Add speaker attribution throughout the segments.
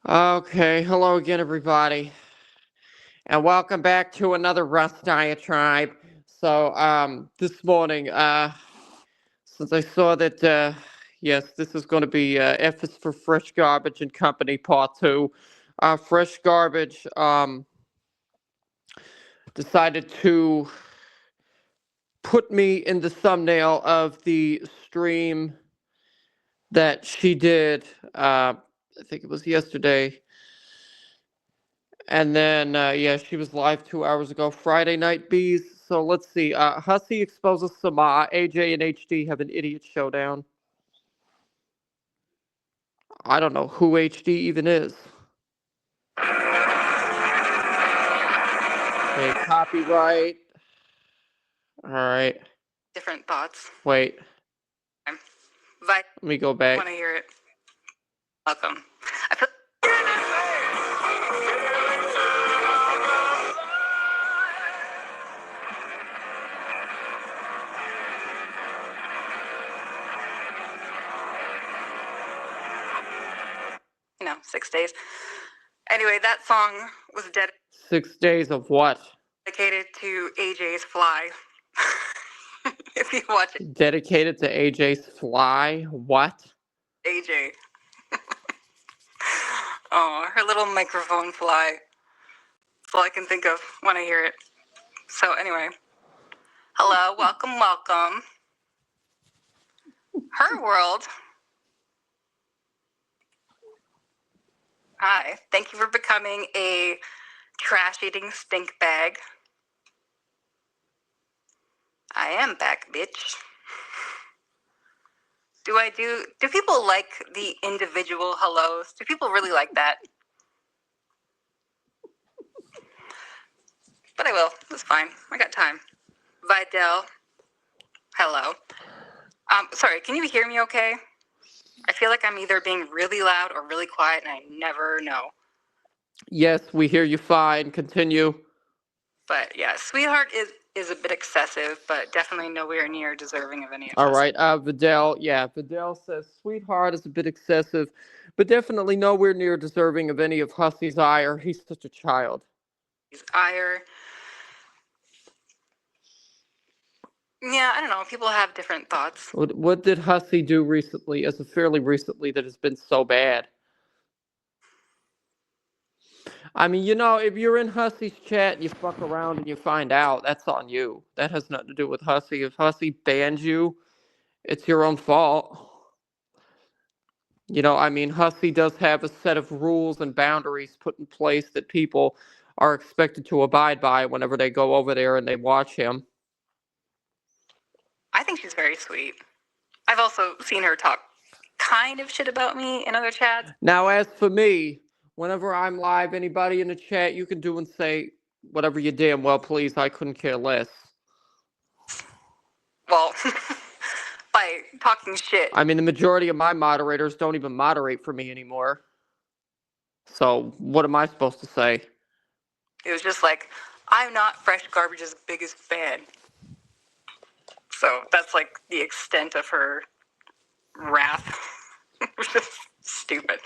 Speaker 1: Okay, hello again, everybody, and welcome back to another Rust Diatribe. This morning, since I saw that, yes, this is going to be F is for Fresh Garbage and Company Part 2. Fresh Garbage decided to put me in the thumbnail of the stream that she did, I think it was yesterday. And then, yeah, she was live 2 hours ago, Friday Night Bees. So let's see. Hussey exposes Sama. AJ and HD have an idiot showdown. I don't know who HD even is. Okay, copyright. All right.
Speaker 2: Different thoughts.
Speaker 1: Wait.
Speaker 2: Let
Speaker 1: me go back.
Speaker 2: Want to hear it? Welcome. I put. You know, 6 days. Anyway, that song was
Speaker 1: 6 days of what?
Speaker 2: dedicated to AJ's Fly. If you watch it.
Speaker 1: Dedicated to AJ's Fly? What?
Speaker 2: AJ. Oh, her little microphone fly. That's all I can think of when I hear it. So anyway. Hello, welcome. Her world. Hi, thank you for becoming a trash-eating stink bag. I am back, bitch. Do people like the individual hellos? Do people really like that? But I will. It's fine. I got time. Vidal. Hello. Sorry, can you hear me okay? I feel like I'm either being really loud or really quiet, and I never know.
Speaker 1: Yes, we hear you fine. Continue.
Speaker 2: But yeah, Sweetheart is a bit excessive, but definitely nowhere near deserving of any of
Speaker 1: All
Speaker 2: us.
Speaker 1: right, Vidal. Yeah, Vidal says Sweetheart is a bit excessive, but definitely nowhere near deserving of any of Hussey's ire. He's such a child.
Speaker 2: His ire. Yeah, I don't know. People have different thoughts.
Speaker 1: What did Hussey do recently, as of fairly recently, that has been so bad? I mean, if you're in Hussey's chat and you fuck around and you find out, that's on you. That has nothing to do with Hussey. If Hussey bans you, it's your own fault. Hussey does have a set of rules and boundaries put in place that people are expected to abide by whenever they go over there and they watch him.
Speaker 2: I think she's very sweet. I've also seen her talk kind of shit about me in other chats.
Speaker 1: Now, as for me, whenever I'm live, anybody in the chat, you can do and say whatever you damn well please. I couldn't care less.
Speaker 2: Well, by talking shit.
Speaker 1: I mean, the majority of my moderators don't even moderate for me anymore. So, what am I supposed to say?
Speaker 2: It was just like, I'm not Fresh Garbage's biggest fan. So, that's like the extent of her wrath. Which is stupid.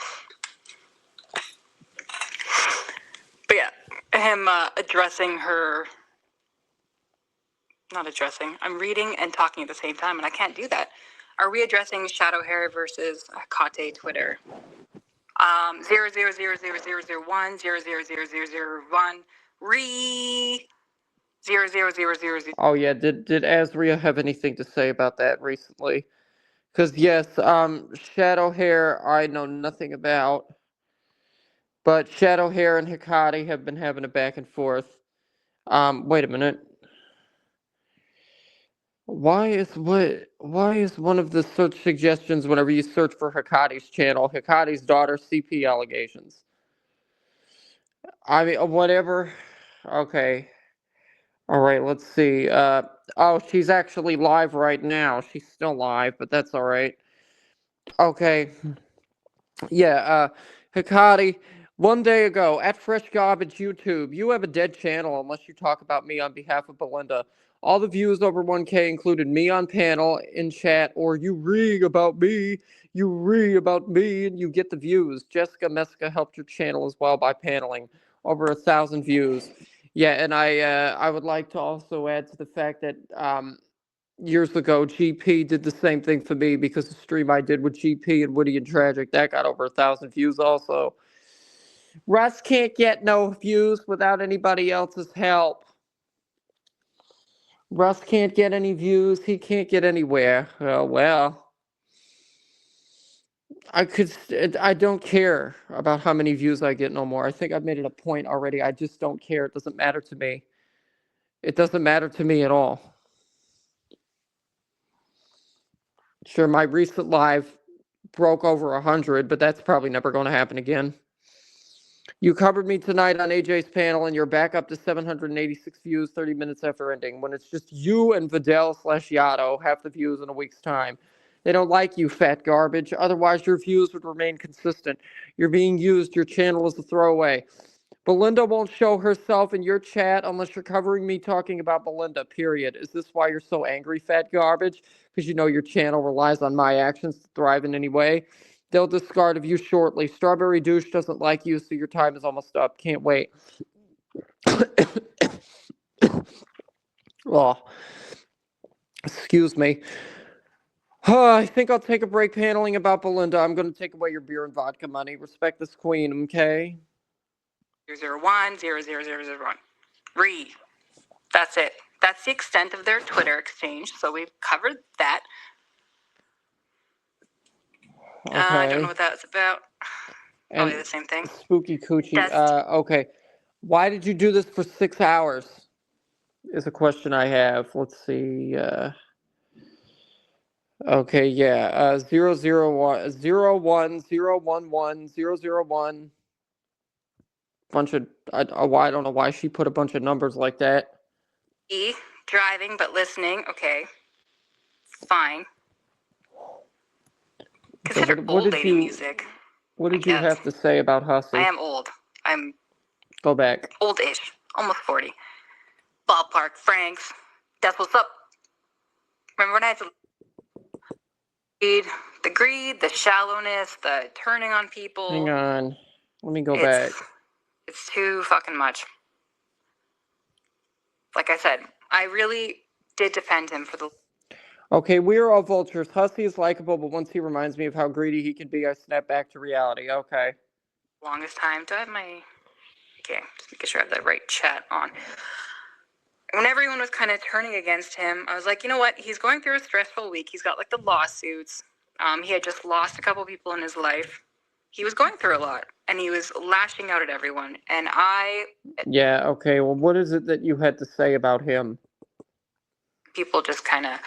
Speaker 2: But yeah, him addressing her. Not addressing. I'm reading and talking at the same time, and I can't do that. Are we addressing Shadowhair versus Kate Twitter? 0000001 0000001 re 00000.
Speaker 1: Oh yeah, did Azria have anything to say about that recently? Because yes, Shadowhair I know nothing about, but Shadowhair and Hikari have been having a back and forth. Wait a minute. Why is one of the search suggestions whenever you search for Hikari's channel, Hikari's daughter CP allegations? I mean, whatever. Okay. All right, let's see. Oh, she's actually live right now. She's still live, but that's all right. Okay. Yeah, Hikari, one day ago at Fresh Garbage YouTube, you have a dead channel unless you talk about me on behalf of Belinda. All the views over 1K included me on panel, in chat, or you read about me, and you get the views. Jessica Meska helped your channel as well by paneling. Over 1,000 views. Yeah, and I would like to also add to the fact that years ago, GP did the same thing for me because the stream I did with GP and Woody and Tragic, that got over 1,000 views also. Russ can't get no views without anybody else's help. Russ can't get any views. He can't get anywhere. Oh, well. I don't care about how many views I get no more. I think I've made it a point already. I just don't care. It doesn't matter to me. It doesn't matter to me at all. Sure, my recent live broke over 100, but that's probably never going to happen again. You covered me tonight on AJ's panel, and you're back up to 786 views 30 minutes after ending. When it's just you and Vidal/Yato, half the views in a week's time. They don't like you, fat garbage. Otherwise, your views would remain consistent. You're being used. Your channel is a throwaway. Belinda won't show herself in your chat unless you're covering me talking about Belinda, period. Is this why you're so angry, fat garbage? Because you know your channel relies on my actions to thrive in any way? They'll discard of you shortly. Strawberry Douche doesn't like you, so your time is almost up. Can't wait. Oh, excuse me. I think I'll take a break paneling about Belinda. I'm going to take away your beer and vodka money. Respect this queen, okay?
Speaker 2: 001, 00001. Read. That's it. That's the extent of their Twitter exchange. So we've covered that.
Speaker 1: Okay.
Speaker 2: I don't know what that was about.
Speaker 1: And
Speaker 2: Probably the same thing.
Speaker 1: Spooky Coochie. Okay. Why did you do this for 6 hours? Is a question I have. Let's see. Okay, yeah. 001, 01, 011, 001. Bunch of. I don't know why she put a bunch of numbers like that.
Speaker 2: E, driving but listening. Okay. Fine. Consider
Speaker 1: what
Speaker 2: old
Speaker 1: did
Speaker 2: lady
Speaker 1: you-
Speaker 2: music.
Speaker 1: What did you have to say about Hussy?
Speaker 2: I am old. I'm
Speaker 1: Go back.
Speaker 2: old-ish. Almost 40. Ballpark Franks. That's what's up. Remember when I had to read the greed, the shallowness, the turning on people?
Speaker 1: Hang on. Let me go back.
Speaker 2: It's too fucking much. Like I said, I really did defend him for the
Speaker 1: Okay, we are all vultures. Hussy is likable, but once he reminds me of how greedy he can be, I snap back to reality. Okay.
Speaker 2: longest time. Do I have my... Okay, just making sure I have the right chat on. When everyone was kind of turning against him, I was like, you know what? He's going through a stressful week. He's got like the lawsuits. He had just lost a couple people in his life. He was going through a lot, and he was lashing out at everyone. And
Speaker 1: Yeah, okay. Well, what is it that you had to say about him?
Speaker 2: people just kind of...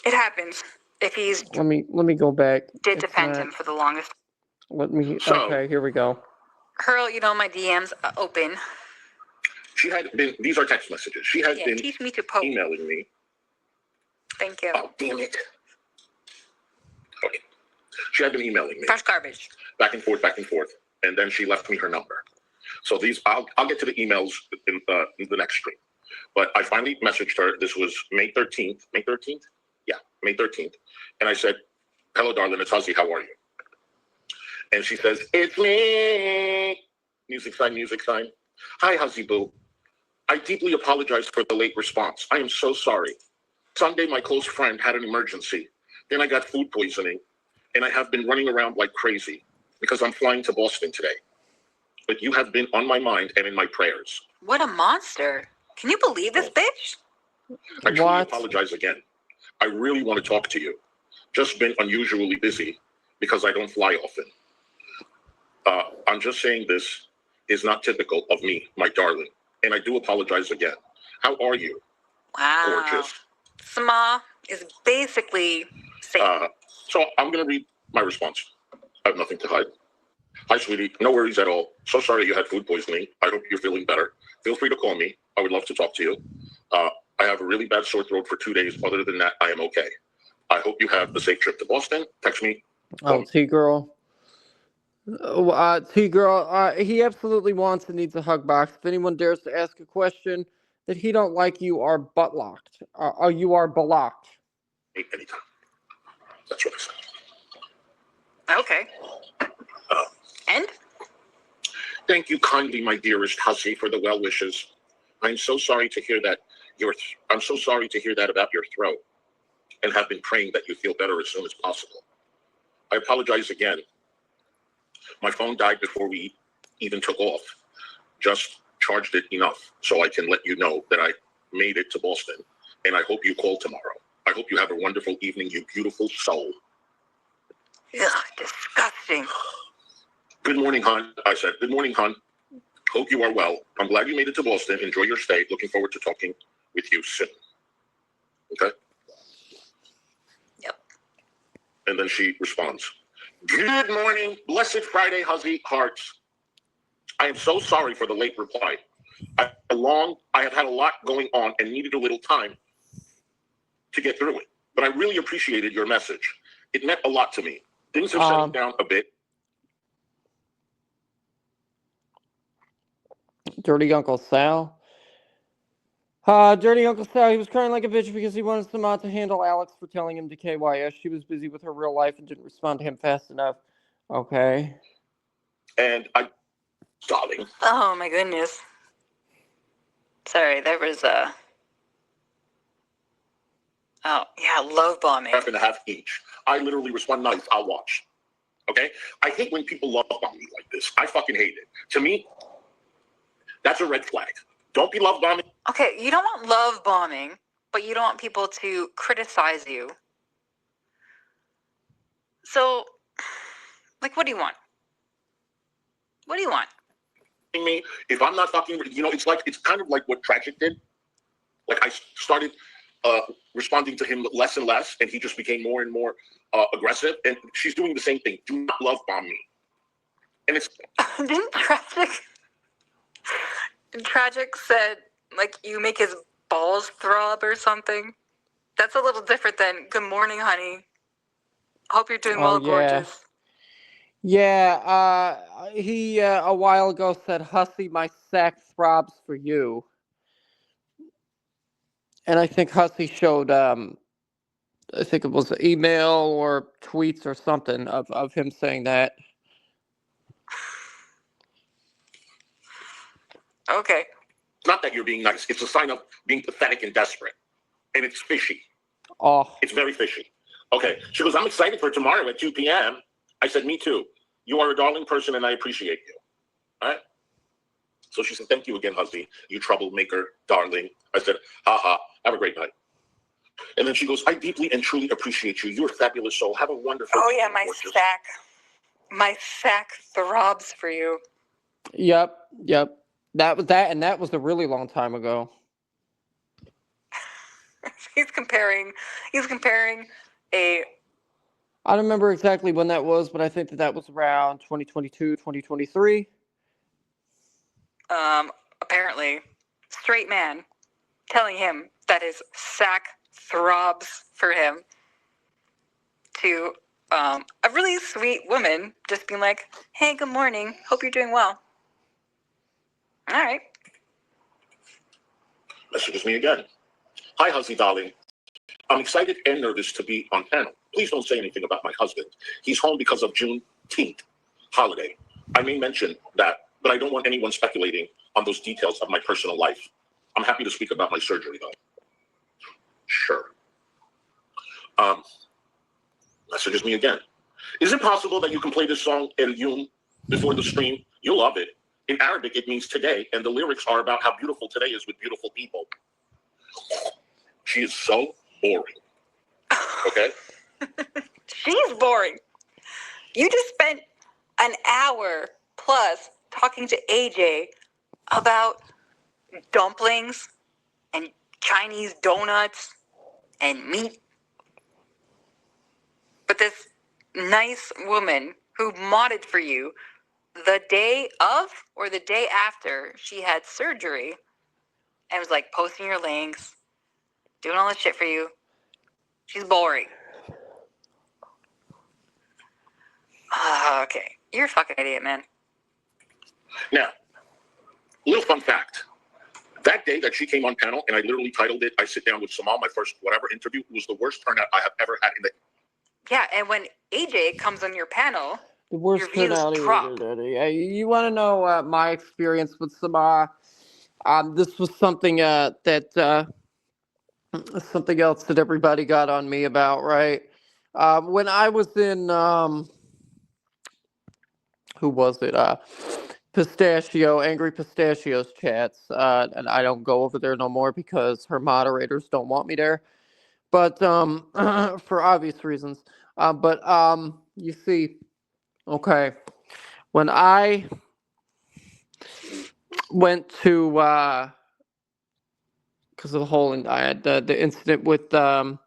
Speaker 2: It happens. If he's...
Speaker 1: Let me go back.
Speaker 2: Did defend him for the longest.
Speaker 1: Okay, here we go.
Speaker 2: Hurl, my DMs open.
Speaker 3: She had been, these are text messages. She had been
Speaker 2: teach me to poke.
Speaker 3: emailing me.
Speaker 2: Thank you.
Speaker 3: Oh, damn it. Okay. She had been emailing me.
Speaker 2: Fresh garbage.
Speaker 3: Back and forth. And then she left me her number. So I'll get to the emails in the next stream. But I finally messaged her. This was May 13th. May 13th? Yeah, May 13th. And I said, hello, darling. It's Hussy. How are you? And she says, it's me. Music sign. Hi, Hussy Boo. I deeply apologize for the late response. I am so sorry. Sunday, my close friend had an emergency. Then I got food poisoning. And I have been running around like crazy because I'm flying to Boston today. But you have been on my mind and in my prayers.
Speaker 2: What a monster. Can you believe this bitch?
Speaker 3: I truly apologize again. I really want to talk to you. Just been unusually busy because I don't fly often. I'm just saying this is not typical of me, my darling. And I do apologize again. How are you?
Speaker 2: Wow.
Speaker 3: Gorgeous.
Speaker 2: Sama is basically saying...
Speaker 3: So I'm going to read my response. I have nothing to hide. Hi, sweetie. No worries at all. So sorry you had food poisoning. I hope you're feeling better. Feel free to call me. I would love to talk to you. I have a really bad sore throat for 2 days. Other than that, I am okay. I hope you have a safe trip to Boston. Text me.
Speaker 1: Oh, T-Girl. T-Girl, he absolutely wants and needs a hug box. If anyone dares to ask a question, that he don't like you are butt locked. Or you are blocked.
Speaker 3: Anytime. That's what I said.
Speaker 2: Okay.
Speaker 3: Uh,
Speaker 2: And?
Speaker 3: Thank you kindly, my dearest hussy, for the well wishes. I'm so sorry to hear that I'm so sorry to hear that about your throat, and have been praying that you feel better as soon as possible. I apologize again. My phone died before we even took off. Just charged it enough so I can let you know that I made it to Boston, and I hope you call tomorrow. I hope you have a wonderful evening, you beautiful soul.
Speaker 2: Ugh, disgusting.
Speaker 3: Good morning, hon. I said, good morning, hon. Hope you are well. I'm glad you made it to Boston. Enjoy your stay. Looking forward to talking with you soon. Okay?
Speaker 2: Yep.
Speaker 3: And then she responds, good morning. Blessed Friday, huzzy hearts. I am so sorry for the late reply. I have had a lot going on and needed a little time to get through it. But I really appreciated your message. It meant a lot to me. Things have settled down a bit.
Speaker 1: Dirty Uncle Sal. Dirty Uncle Sal, he was crying like a bitch because he wanted Samad to handle Alex for telling him to KYS. She was busy with her real life and didn't respond to him fast enough. Okay.
Speaker 3: And darling.
Speaker 2: Oh my goodness. Sorry, there was oh yeah, love bombing.
Speaker 3: Half and a half each. I literally respond, nice, I'll watch. Okay? I hate when people love bomb me like this. I fucking hate it. To me, that's a red flag. Don't be love bombing.
Speaker 2: Okay, you don't want love bombing, but you don't want people to criticize you. So, like, what do you want? What do you want?
Speaker 3: Me, if I'm not fucking, it's kind of like what Tragic did. Like, I started responding to him less and less, and he just became more and more aggressive. And she's doing the same thing. Do not love bomb me. And it's
Speaker 2: Didn't Tragic said, like, you make his balls throb or something? That's a little different than, good morning, honey. Hope you're doing well, gorgeous.
Speaker 1: Yeah, he a while ago said, Hussy, my sack throbs for you. And I think Hussy showed, I think it was an email or tweets or something of him saying that.
Speaker 2: Okay.
Speaker 3: It's not that you're being nice. It's a sign of being pathetic and desperate. And it's fishy.
Speaker 1: Oh.
Speaker 3: It's very fishy. Okay. She goes, I'm excited for tomorrow at 2 p.m. I said, me too. You are a darling person and I appreciate you. All right? So she said, thank you again, husband. You troublemaker, darling. I said, ha. Have a great night. And then she goes, I deeply and truly appreciate you. You're a fabulous soul. Have a wonderful
Speaker 2: Oh,
Speaker 3: evening,
Speaker 2: yeah, my
Speaker 3: gorgeous.
Speaker 2: sack. My sack throbs for you.
Speaker 1: Yep. That was that, and that was a really long time ago.
Speaker 2: He's comparing a...
Speaker 1: I don't remember exactly when that was, but I think that was around 2022, 2023.
Speaker 2: Apparently, straight man telling him that his sack throbs for him to a really sweet woman just being like, hey, good morning. Hope you're doing well. All right.
Speaker 3: Messages me again. Hi, Hussy, darling. I'm excited and nervous to be on panel. Please don't say anything about my husband. He's home because of Juneteenth holiday. I may mention that, but I don't want anyone speculating on those details of my personal life. I'm happy to speak about my surgery, though. Sure. Messages me again. Is it possible that you can play this song, El Yum, before the stream? You'll love it. In Arabic, it means today, and the lyrics are about how beautiful today is with beautiful people. She is so boring. Okay?
Speaker 2: She's boring. You just spent an hour plus talking to AJ about dumplings and Chinese donuts and meat. But this nice woman who modded for you the day of or the day after she had surgery and was like posting your links, doing all this shit for you, she's boring. Okay. You're a fucking idiot, man.
Speaker 3: Now, little fun fact. That day that she came on panel, and I literally titled it, I Sit Down with Samal, my first whatever interview, was the worst turnout I have ever had in the...
Speaker 2: Yeah, and when AJ comes on your panel,
Speaker 1: The worst
Speaker 2: your views
Speaker 1: turnout
Speaker 2: drop.
Speaker 1: either. Yeah, you want to know my experience with Samar? This was something something else that everybody got on me about, right? When I was in who was it? Angry Pistachios chats, and I don't go over there no more because her moderators don't want me there. But for obvious reasons. But you see, okay, when I went to because of the whole, and I had the incident with the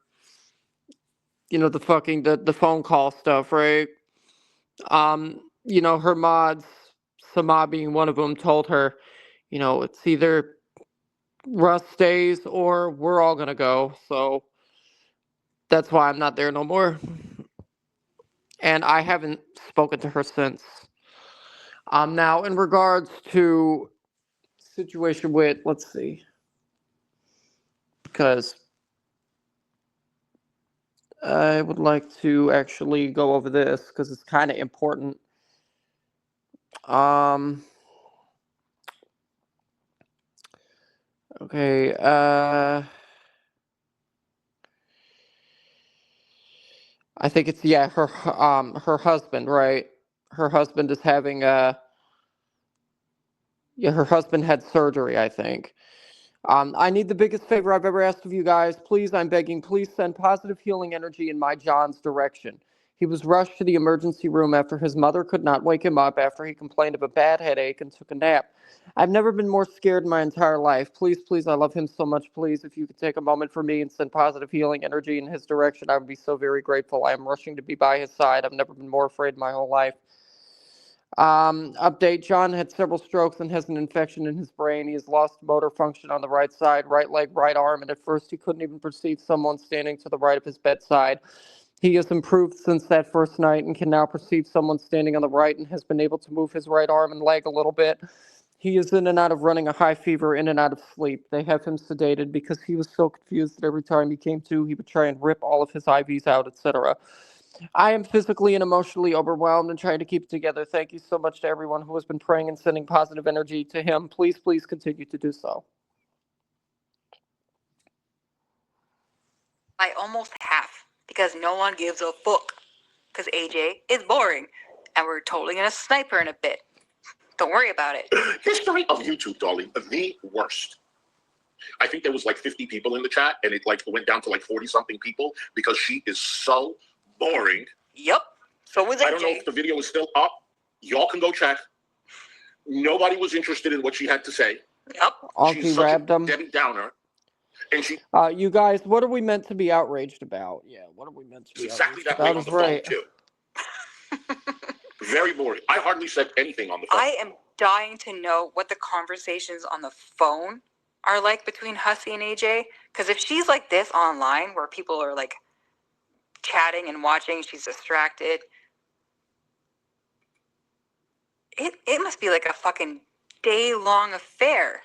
Speaker 1: phone call stuff, right? Her mods, Sama being one of them, told her, it's either Russ stays or we're all gonna go. So that's why I'm not there no more. And I haven't spoken to her since. Now in regards to situation with, let's see, because I would like to actually go over this because it's kind of important. Okay, I think it's, yeah, her husband, right? Her husband is having her husband had surgery, I think. I need the biggest favor I've ever asked of you guys. Please, I'm begging, please send positive healing energy in my John's direction. He was rushed to the emergency room after his mother could not wake him up after he complained of a bad headache and took a nap. I've never been more scared in my entire life. Please, please, I love him so much. Please, if you could take a moment for me and send positive healing energy in his direction, I would be so very grateful. I am rushing to be by his side. I've never been more afraid in my whole life. Update, John had several strokes and has an infection in his brain. He has lost motor function on the right side, right leg, right arm, and at first he couldn't even perceive someone standing to the right of his bedside. He has improved since that first night and can now perceive someone standing on the right and has been able to move his right arm and leg a little bit. He is in and out of running a high fever, in and out of sleep. They have him sedated because he was so confused that every time he came to, he would try and rip all of his IVs out, etc. I am physically and emotionally overwhelmed and trying to keep it together. Thank you so much to everyone who has been praying and sending positive energy to him. Please, please continue to do so.
Speaker 2: I almost half because no one gives a fuck. Because AJ is boring, and we're totally gonna snipe her in a bit. Don't worry about it.
Speaker 3: History of YouTube, darling, the worst. I think there was like 50 people in the chat, and it went down to 40-something people because she is so boring.
Speaker 2: Yep. So was AJ.
Speaker 3: I don't know if the video is still up. Y'all can go check. Nobody was interested in what she had to say.
Speaker 2: Yep.
Speaker 3: She's such a Debbie Downer. And she.
Speaker 1: You guys, what are we meant to be outraged about? Yeah, what are we meant to be
Speaker 3: exactly
Speaker 1: outraged
Speaker 3: that way
Speaker 1: about?
Speaker 3: on the phone, too. Very boring. I hardly said anything on the phone.
Speaker 2: I am dying to know what the conversations on the phone are like between Hussey and AJ. Because if she's like this online, where people are chatting and watching, she's distracted. It must be like a fucking day-long affair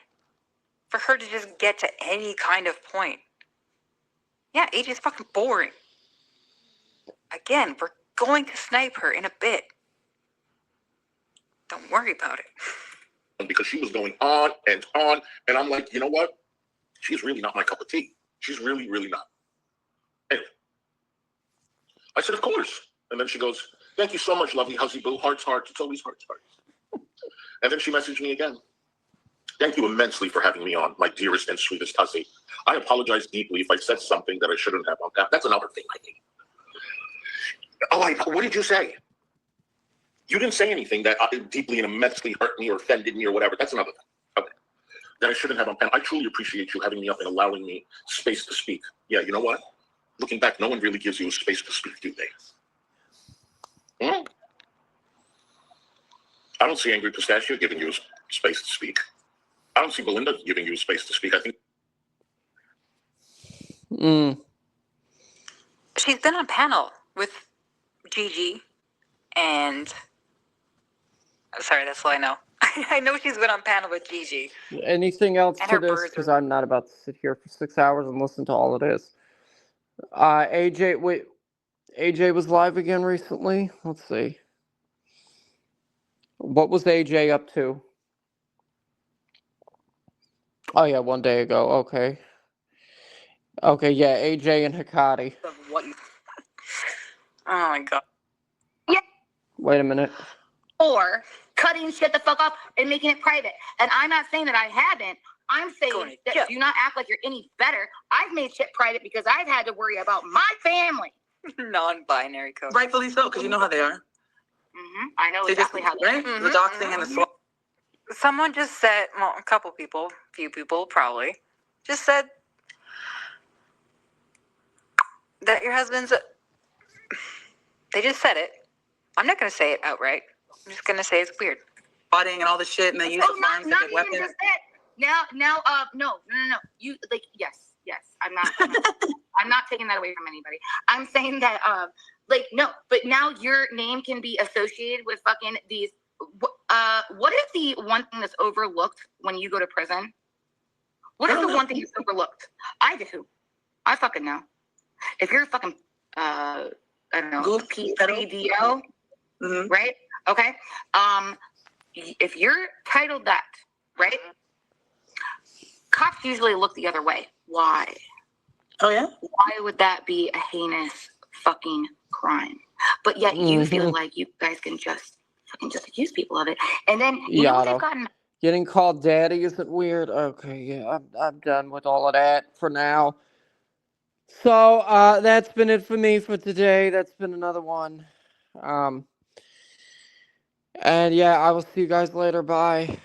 Speaker 2: for her to just get to any kind of point. Yeah, AJ's fucking boring. Again, we're going to snipe her in a bit. Don't worry about it.
Speaker 3: Because she was going on, and I'm like, you know what? She's really not my cup of tea. She's really, really not. Anyway, I said, of course. And then she goes, thank you so much, lovely Hussy Boo. Hearts, hearts. It's always hearts, hearts. And then she messaged me again. Thank you immensely for having me on, my dearest and sweetest Hussy. I apologize deeply if I said something that I shouldn't have on that. That's another thing I think. Oh, what did you say? You didn't say anything that deeply and immensely hurt me or offended me or whatever. That's another thing. Okay. That I shouldn't have on pen. I truly appreciate you having me up and allowing me space to speak. Yeah, you know what? Looking back, no one really gives you a space to speak, do they? Hmm? I don't see Angry Pistachio giving you a space to speak. I don't see Belinda giving you a space to speak. I think.
Speaker 2: She's been on panel with Gigi and. Sorry, that's all I know. I know she's been on panel with Gigi.
Speaker 1: Anything else
Speaker 2: And
Speaker 1: to
Speaker 2: her
Speaker 1: this?
Speaker 2: birds
Speaker 1: Because
Speaker 2: are-
Speaker 1: I'm not about to sit here for 6 hours and listen to all of this. AJ, wait. AJ was live again recently. Let's see. What was AJ up to? Oh yeah, 1 day ago. Okay. Okay, yeah, AJ and Hikari.
Speaker 2: Of what you... Oh my god.
Speaker 1: Wait a minute.
Speaker 4: Or cutting shit the fuck off and making it private. And I'm not saying that I haven't. I'm saying
Speaker 2: Going to
Speaker 4: that
Speaker 2: jail.
Speaker 4: do not act like you're any better. I've made shit private because I've had to worry about my family.
Speaker 2: Non-binary code.
Speaker 5: Rightfully so, because you know how they are.
Speaker 4: I know
Speaker 5: They just,
Speaker 4: exactly how they
Speaker 5: right?
Speaker 2: Mhm,
Speaker 5: The doxing and the
Speaker 2: mhm.
Speaker 5: swap.
Speaker 2: Someone just said, well, a couple people, few people probably, just said that your husband's. They just said it. I'm not going to say it outright. I'm just going to say it's weird.
Speaker 5: Botting and all the shit, and they use
Speaker 4: Oh,
Speaker 5: the
Speaker 4: not
Speaker 5: farms as a
Speaker 4: even
Speaker 5: weapon.
Speaker 4: just that. No. You like yes. I'm not. I'm not taking that away from anybody. I'm saying that like no, but now your name can be associated with fucking these. What is the one thing that's overlooked when you go to prison? What is the one thing that's overlooked? I do. I fucking know. If you're a fucking I don't know,
Speaker 5: Goof,
Speaker 4: PCDO,
Speaker 5: Mhm.
Speaker 4: right? Okay. If you're titled that, right? Cops usually look the other way. Why?
Speaker 5: Oh, yeah?
Speaker 4: Why would that be a heinous fucking crime? But yet you feel like you guys can just fucking just accuse people of it. And then you know what
Speaker 1: Yada.
Speaker 4: they've gotten.
Speaker 1: Getting called daddy isn't weird. Okay, yeah, I'm done with all of that for now. So that's been it for me for today. That's been another one. And yeah, I will see you guys later. Bye.